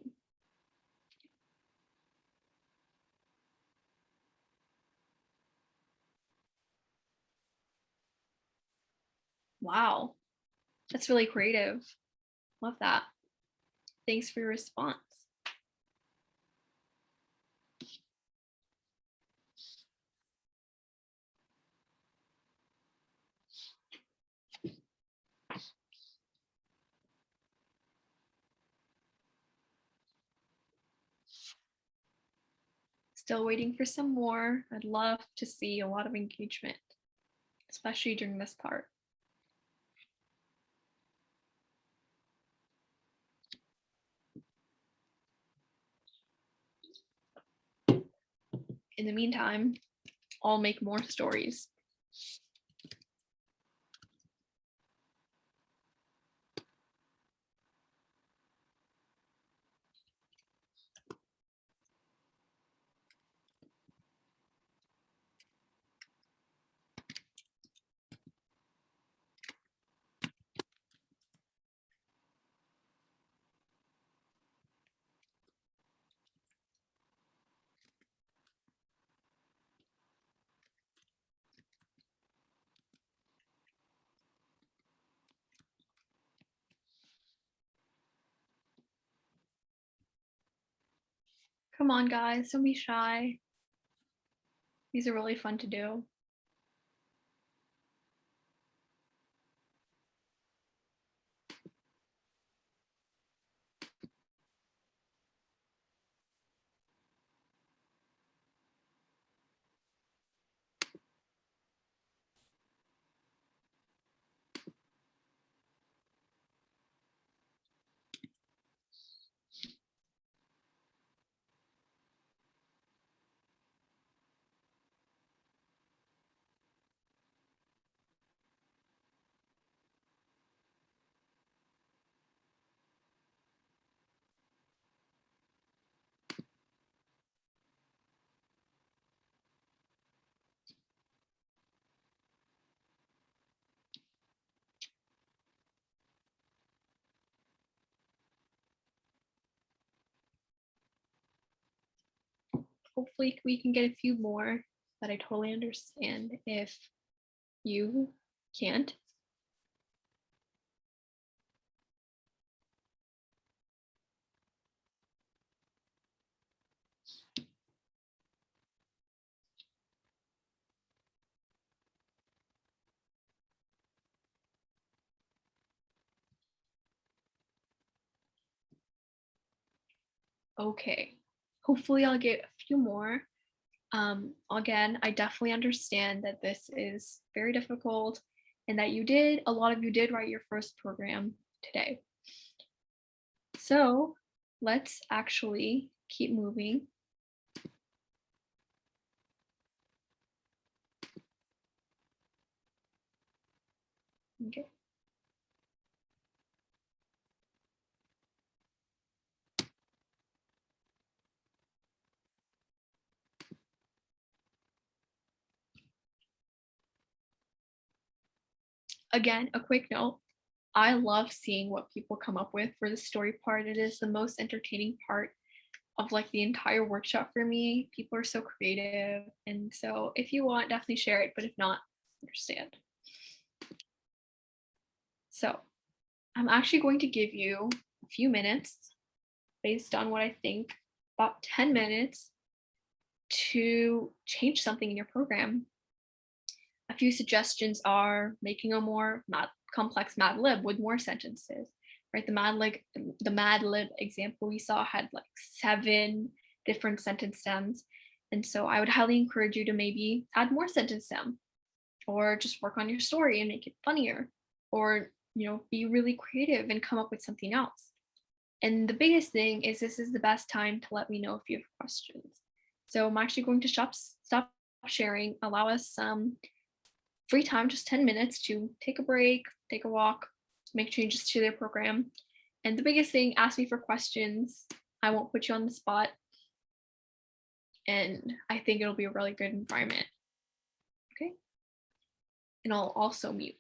wow, that's really creative. Love that. Thanks for your response. Still waiting for some more. I'd love to see a lot of engagement, especially during this part. In the meantime, I'll make more stories. Come on, guys, don't be shy. These are really fun to do. Hopefully we can get a few more, but I totally understand if you can't. Okay, hopefully I'll get a few more. Again, I definitely understand that this is very difficult and that a lot of you did write your first program today. So let's actually keep moving. Okay. Again, a quick note. I love seeing what people come up with for the story part. It is the most entertaining part of like the entire workshop for me. People are so creative. And so if you want, definitely share it. But if not, understand. So I'm actually going to give you a few minutes based on what I think, about 10 minutes to change something in your program. A few suggestions are making a more complex Mad Lib with more sentences, right? The Mad Lib example we saw had like 7 different sentence stems. And so I would highly encourage you to maybe add more sentence stem or just work on your story and make it funnier or, be really creative and come up with something else. And the biggest thing is this is the best time to let me know if you have questions. So I'm actually going to stop sharing, allow us some free time, just 10 minutes to take a break, take a walk, make changes to their program. And the biggest thing, ask me for questions. I won't put you on the spot. And I think it'll be a really good environment. Okay. And I'll also mute.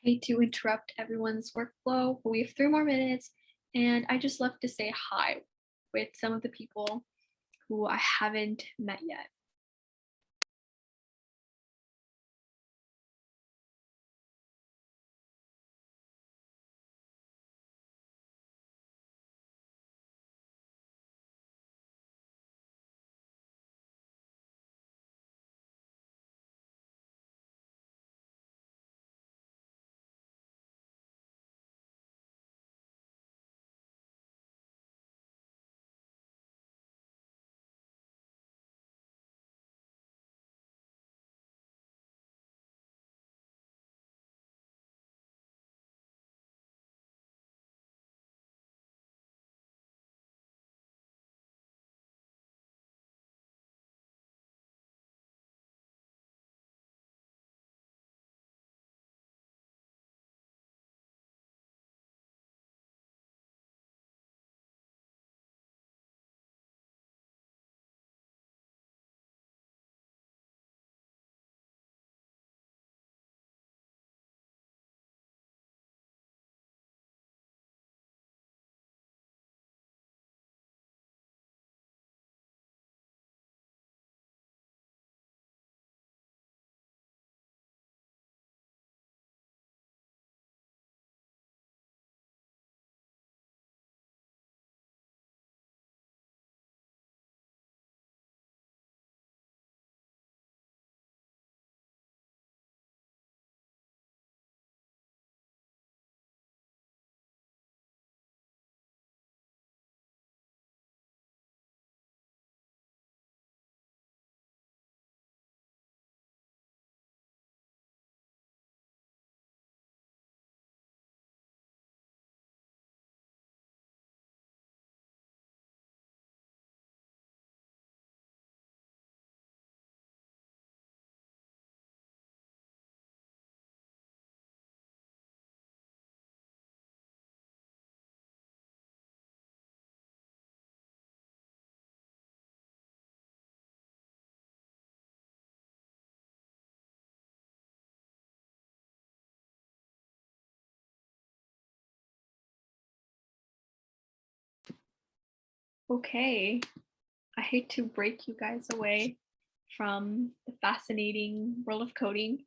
Hate to interrupt everyone's workflow, but we have 3 more minutes, and I just love to say hi with some of the people who I haven't met yet. Okay, I hate to break you guys away from the fascinating world of coding,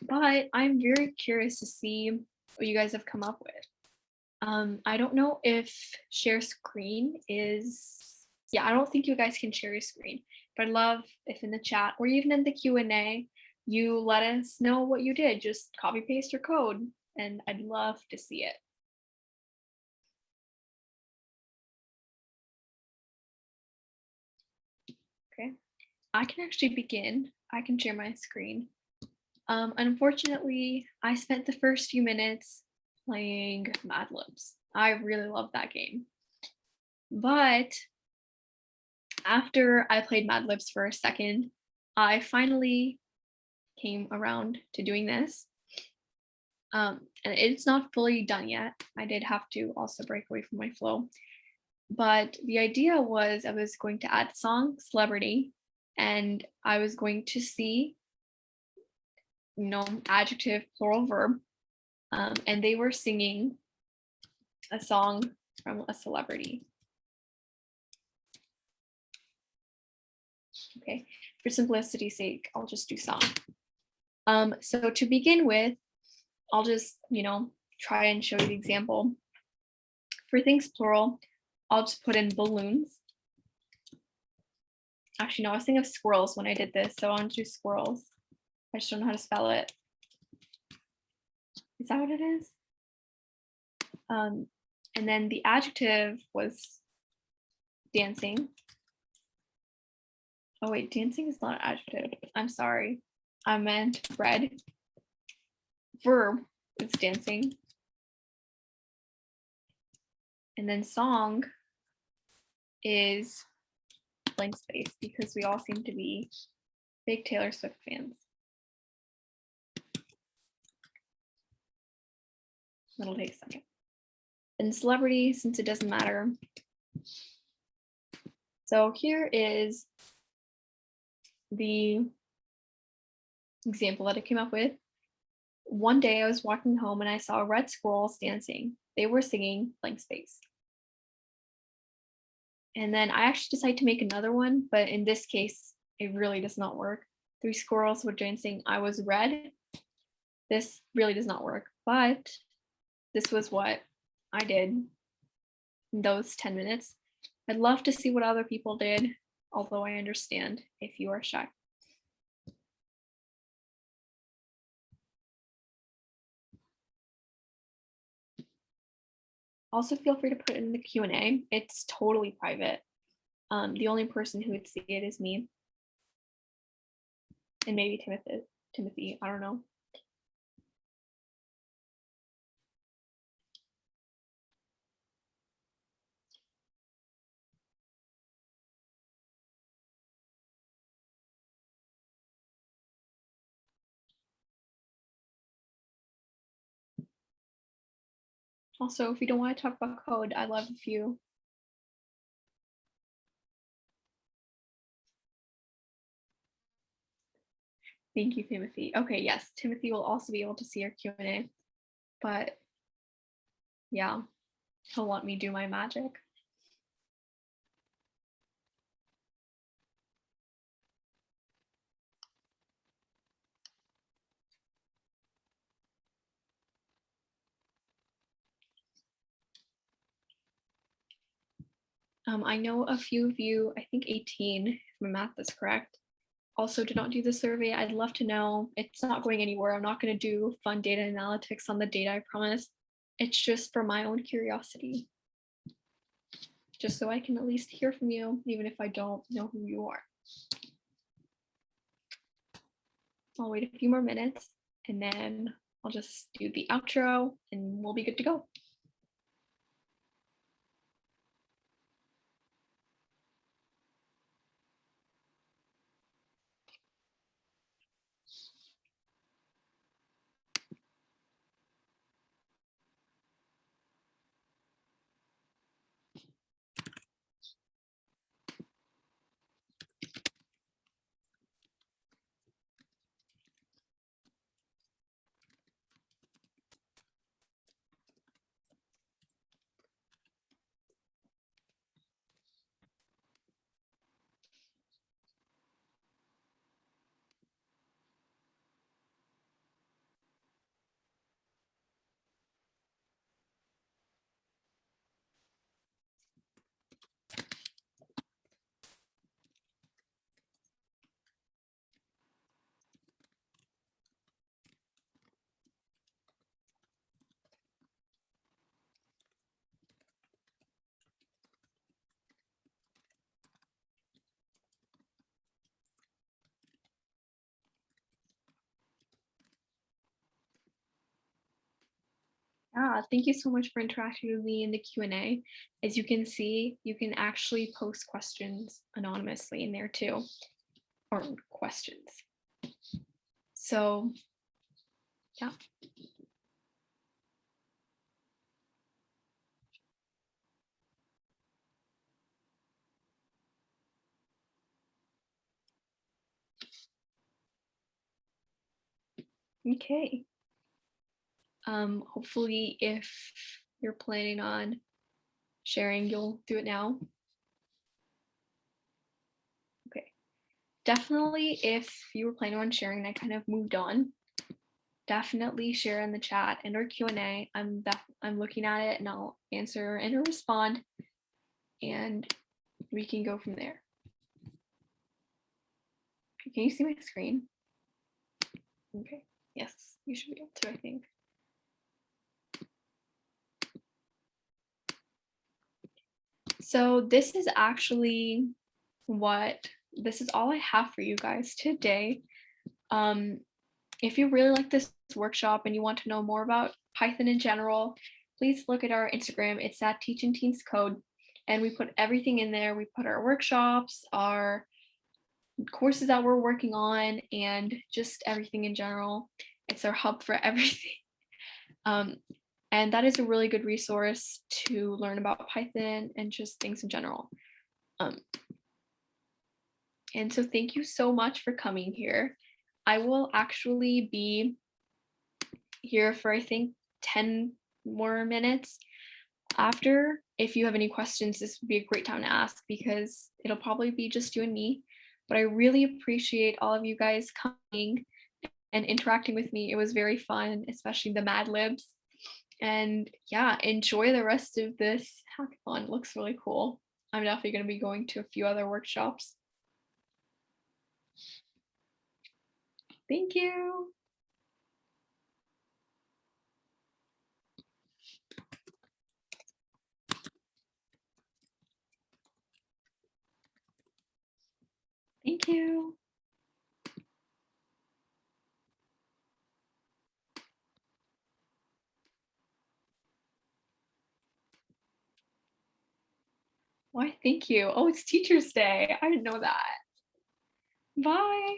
but I'm very curious to see what you guys have come up with. I don't know if share screen is, yeah, I don't think you guys can share your screen, but I'd love if in the chat or even in the Q&A, you let us know what you did. Just copy paste your code and I'd love to see it. Okay, I can actually begin. I can share my screen. Unfortunately, I spent the first few minutes playing Mad Libs. I really love that game. But after I played Mad Libs for a second, I finally came around to doing this. And it's not fully done yet. I did have to also break away from my flow. But the idea was I was going to add song celebrity and I was going to see, adjective, plural, verb. And they were singing a song from a celebrity. Okay, for simplicity's sake, I'll just do song. So to begin with, I'll just, try and show you the example. For things plural, I'll just put in balloons. Actually, no, I was thinking of squirrels when I did this, so I'll do squirrels. I just don't know how to spell it. Is that what it is? And then the adjective was dancing. Oh wait, dancing is not an adjective. I'm sorry. I meant red. Verb is dancing. And then song is blank space because we all seem to be big Taylor Swift fans. That'll take a second. And celebrity, since it doesn't matter. So here is the example that I came up with. One day I was walking home and I saw red squirrels dancing. They were singing blank space. And then I actually decided to make another one, but in this case, it really does not work. Three squirrels were dancing. I was red. This really does not work, but this was what I did in those 10 minutes. I'd love to see what other people did, although I understand if you are shy. Also, feel free to put it in the Q&A. It's totally private. The only person who would see it is me. And maybe Timothy, I don't know. Also, if you don't want to talk about code, I'd love if you. Thank you, Timothy. Okay, yes, Timothy will also be able to see our Q&A, but yeah, he'll want me to do my magic. I know a few of you, I think 18, if my math is correct, also did not do the survey. I'd love to know. It's not going anywhere. I'm not going to do fun data analytics on the data, I promise. It's just for my own curiosity, just so I can at least hear from you, even if I don't know who you are. I'll wait a few more minutes and then I'll just do the outro and we'll be good to go. Yeah, thank you so much for interacting with me in the Q&A. As you can see, you can actually post questions anonymously in there too, or questions. So yeah. Okay. Hopefully if you're planning on sharing, you'll do it now. Okay. Definitely if you were planning on sharing and I kind of moved on, definitely share in the chat and our Q&A. I'm looking at it and I'll answer and respond and we can go from there. Can you see my screen? Okay. Yes, you should be able to, I think. So this is actually this is all I have for you guys today. If you really like this workshop and you want to know more about Python in general, please look at our Instagram. It's at Teaching Teens Code, and we put everything in there. We put our workshops, our courses that we're working on, and just everything in general. It's our hub for everything. And that is a really good resource to learn about Python and just things in general. And so thank you so much for coming here. I will actually be here for I think 10 more minutes. After, if you have any questions, this would be a great time to ask because it'll probably be just you and me. But I really appreciate all of you guys coming and interacting with me. It was very fun, especially the Mad Libs. And yeah, enjoy the rest of this hackathon. It looks really cool. I'm definitely going to be going to a few other workshops. Thank you. Thank you. Why, thank you. Oh, it's Teacher's Day. I didn't know that. Bye.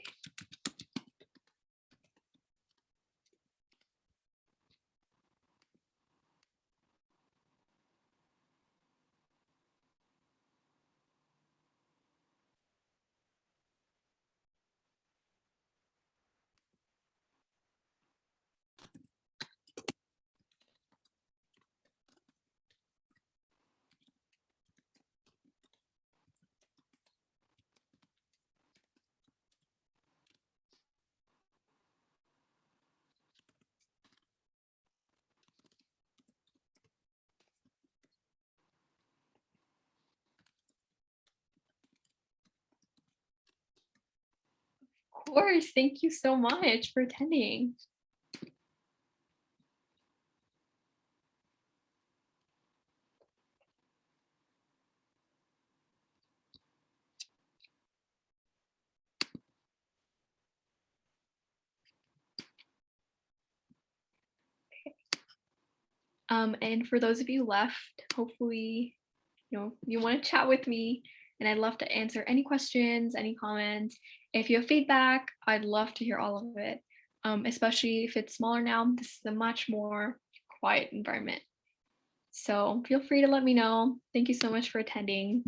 Of course. Thank you so much for attending. And for those of you left, hopefully, you want to chat with me, and I'd love to answer any questions, any comments. If you have feedback, I'd love to hear all of it. Especially if it's smaller now, this is a much more quiet environment. So feel free to let me know. Thank you so much for attending.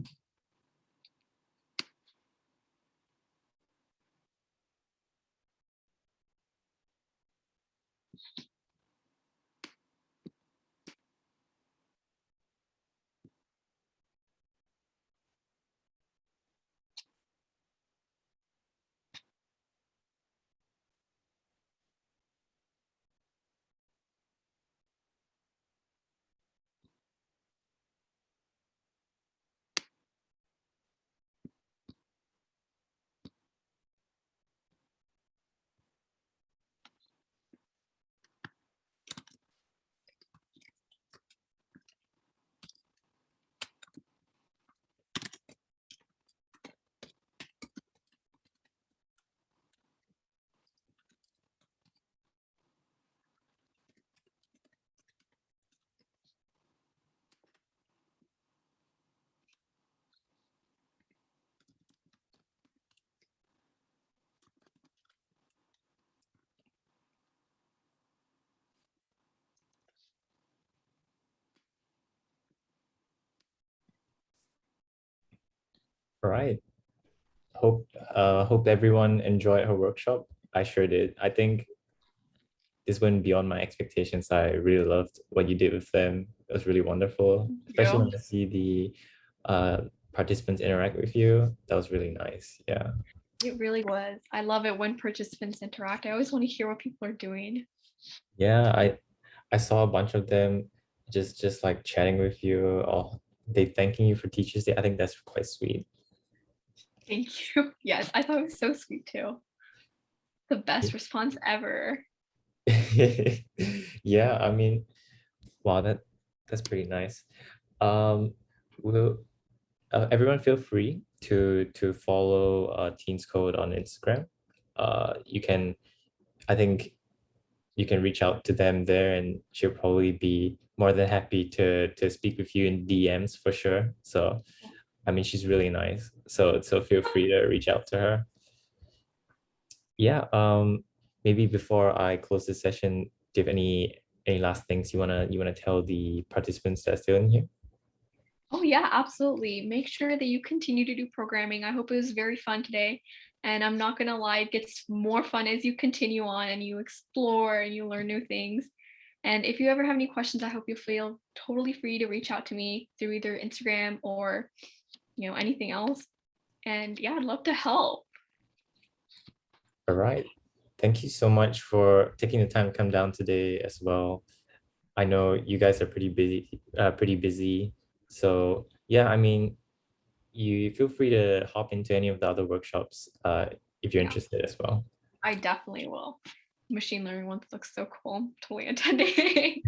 All right. Hope everyone enjoyed her workshop. I sure did. I think this went beyond my expectations. I really loved what you did with them. It was really wonderful,
Thank
especially
you.
when I see the participants interact with you. That was really nice. Yeah.
It really was. I love it when participants interact. I always want to hear what people are doing.
Yeah, I saw a bunch of them just like chatting with you or they thanking you for Teachers Day. I think that's quite sweet.
Thank you. Yes, I thought it was so sweet too. The best response ever.
Yeah, I mean, wow, that's pretty nice. Um, will everyone feel free to follow TeensCode on Instagram. You can, I think you can reach out to them there, and she'll probably be more than happy to speak with you in DMs for sure. So, I mean, she's really nice. So feel free to reach out to her. Yeah. Maybe before I close this session, do you have any last things you wanna tell the participants that are still in here?
Oh yeah, absolutely. Make sure that you continue to do programming. I hope it was very fun today. And I'm not gonna lie, it gets more fun as you continue on and you explore and you learn new things. And if you ever have any questions, I hope you feel totally free to reach out to me through either Instagram or, anything else. And yeah, I'd love to help.
All right. Thank you so much for taking the time to come down today as well. I know you guys are pretty busy. So yeah, I mean, you feel free to hop into any of the other workshops if you're
Yeah,
interested as well.
I definitely will. Machine learning one looks so cool. Totally attending.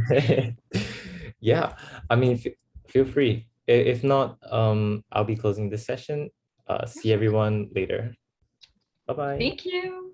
Yeah, I mean, feel free. If not, I'll be closing this session.
Yeah,
See everyone later. Bye bye.
thank you.